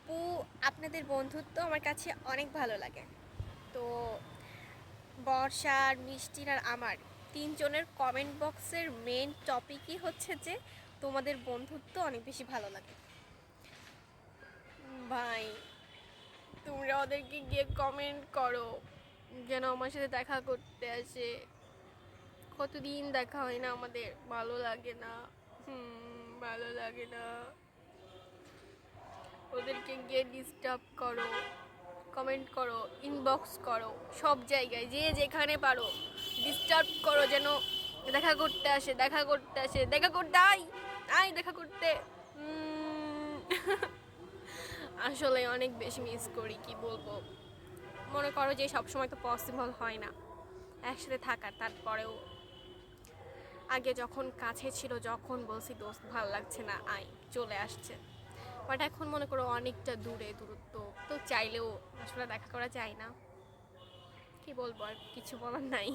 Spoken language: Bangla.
আপু, আপনাদের বন্ধুত্ব আমার কাছে অনেক ভালো লাগে। তো বর্ষার, মিষ্টির আর আমার তিনজনের কমেন্ট বক্সের মেন টপিকই হচ্ছে যে তোমাদের বন্ধুত্ব অনেক বেশি ভালো লাগে। ভাই, তোমরা ওদেরকে গিয়ে কমেন্ট করো যেন আমার সাথে দেখা করতে আসে। কতদিন দেখা হয় না আমাদের, ভালো লাগে না। ভালো লাগে না। ওদেরকে গিয়ে ডিস্টার্ব করো, কমেন্ট করো, ইনবক্স করো, সব জায়গায় যে যেখানে পারো ডিস্টার্ব করো যেন দেখা করতে আসে, দেখা করতে আসে, দেখা করতে আই আই দেখা করতে। আসলে অনেক বেশি মিস করি, কি বলবো। মনে করো যে সবসময় তো পসিবল হয় না একসাথে থাকার, তারপরেও আগে যখন কাছে ছিল, যখন বলছি দোস্ত ভালো লাগছে না আই, চলে আসছে। বাট এখন মনে করো অনেকটা দূরে দূরত্ব, তো চাইলেও আসলে দেখা করা যায় না। কি বলবো, আর কিছু বলার নাই।